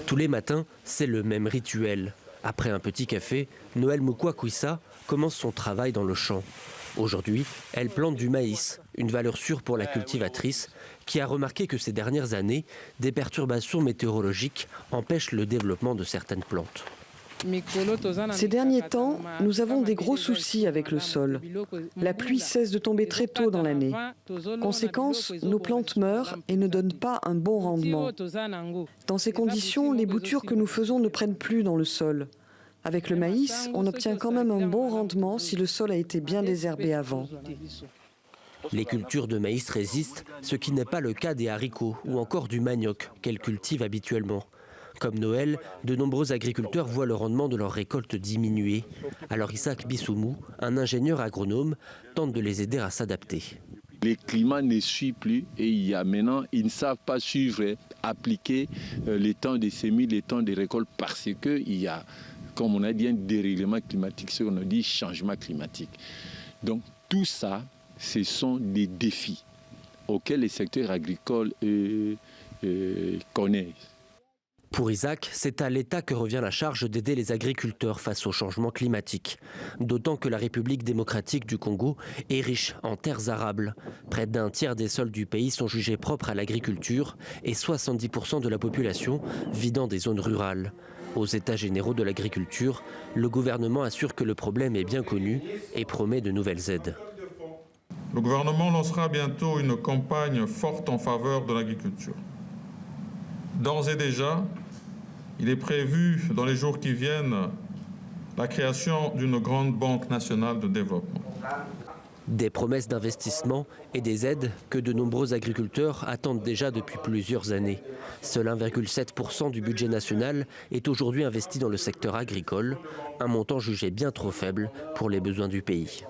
Tous les matins, c'est le même rituel. Après un petit café, Noël Mukwakwisa commence son travail dans le champ. Aujourd'hui, elle plante du maïs, une valeur sûre pour la cultivatrice, qui a remarqué que ces dernières années, des perturbations météorologiques empêchent le développement de certaines plantes. Ces derniers temps, nous avons des gros soucis avec le sol. La pluie cesse de tomber très tôt dans l'année. Conséquence, nos plantes meurent et ne donnent pas un bon rendement. Dans ces conditions, les boutures que nous faisons ne prennent plus dans le sol. Avec le maïs, on obtient quand même un bon rendement si le sol a été bien désherbé avant. Les cultures de maïs résistent, ce qui n'est pas le cas des haricots ou encore du manioc qu'elles cultivent habituellement. Comme Noël, de nombreux agriculteurs voient le rendement de leurs récoltes diminuer. Alors Isaac Bissoumou, un ingénieur agronome, tente de les aider à s'adapter. Les climats ne suivent plus et ils ne savent pas suivre, appliquer les temps de semis, les temps de récolte parce qu'il y a, comme on a dit, un dérèglement climatique, ce qu'on a dit changement climatique. Donc tout ça, ce sont des défis auxquels les secteurs agricoles connaissent. Pour Isaac, c'est à l'État que revient la charge d'aider les agriculteurs face au changement climatique. D'autant que la République démocratique du Congo est riche en terres arables. Près d'un tiers des sols du pays sont jugés propres à l'agriculture et 70% de la population vit dans des zones rurales. Aux États généraux de l'agriculture, le gouvernement assure que le problème est bien connu et promet de nouvelles aides. Le gouvernement lancera bientôt une campagne forte en faveur de l'agriculture. D'ores et déjà, il est prévu dans les jours qui viennent la création d'une grande banque nationale de développement. Des promesses d'investissement et des aides que de nombreux agriculteurs attendent déjà depuis plusieurs années. Seul 1,7% du budget national est aujourd'hui investi dans le secteur agricole, un montant jugé bien trop faible pour les besoins du pays.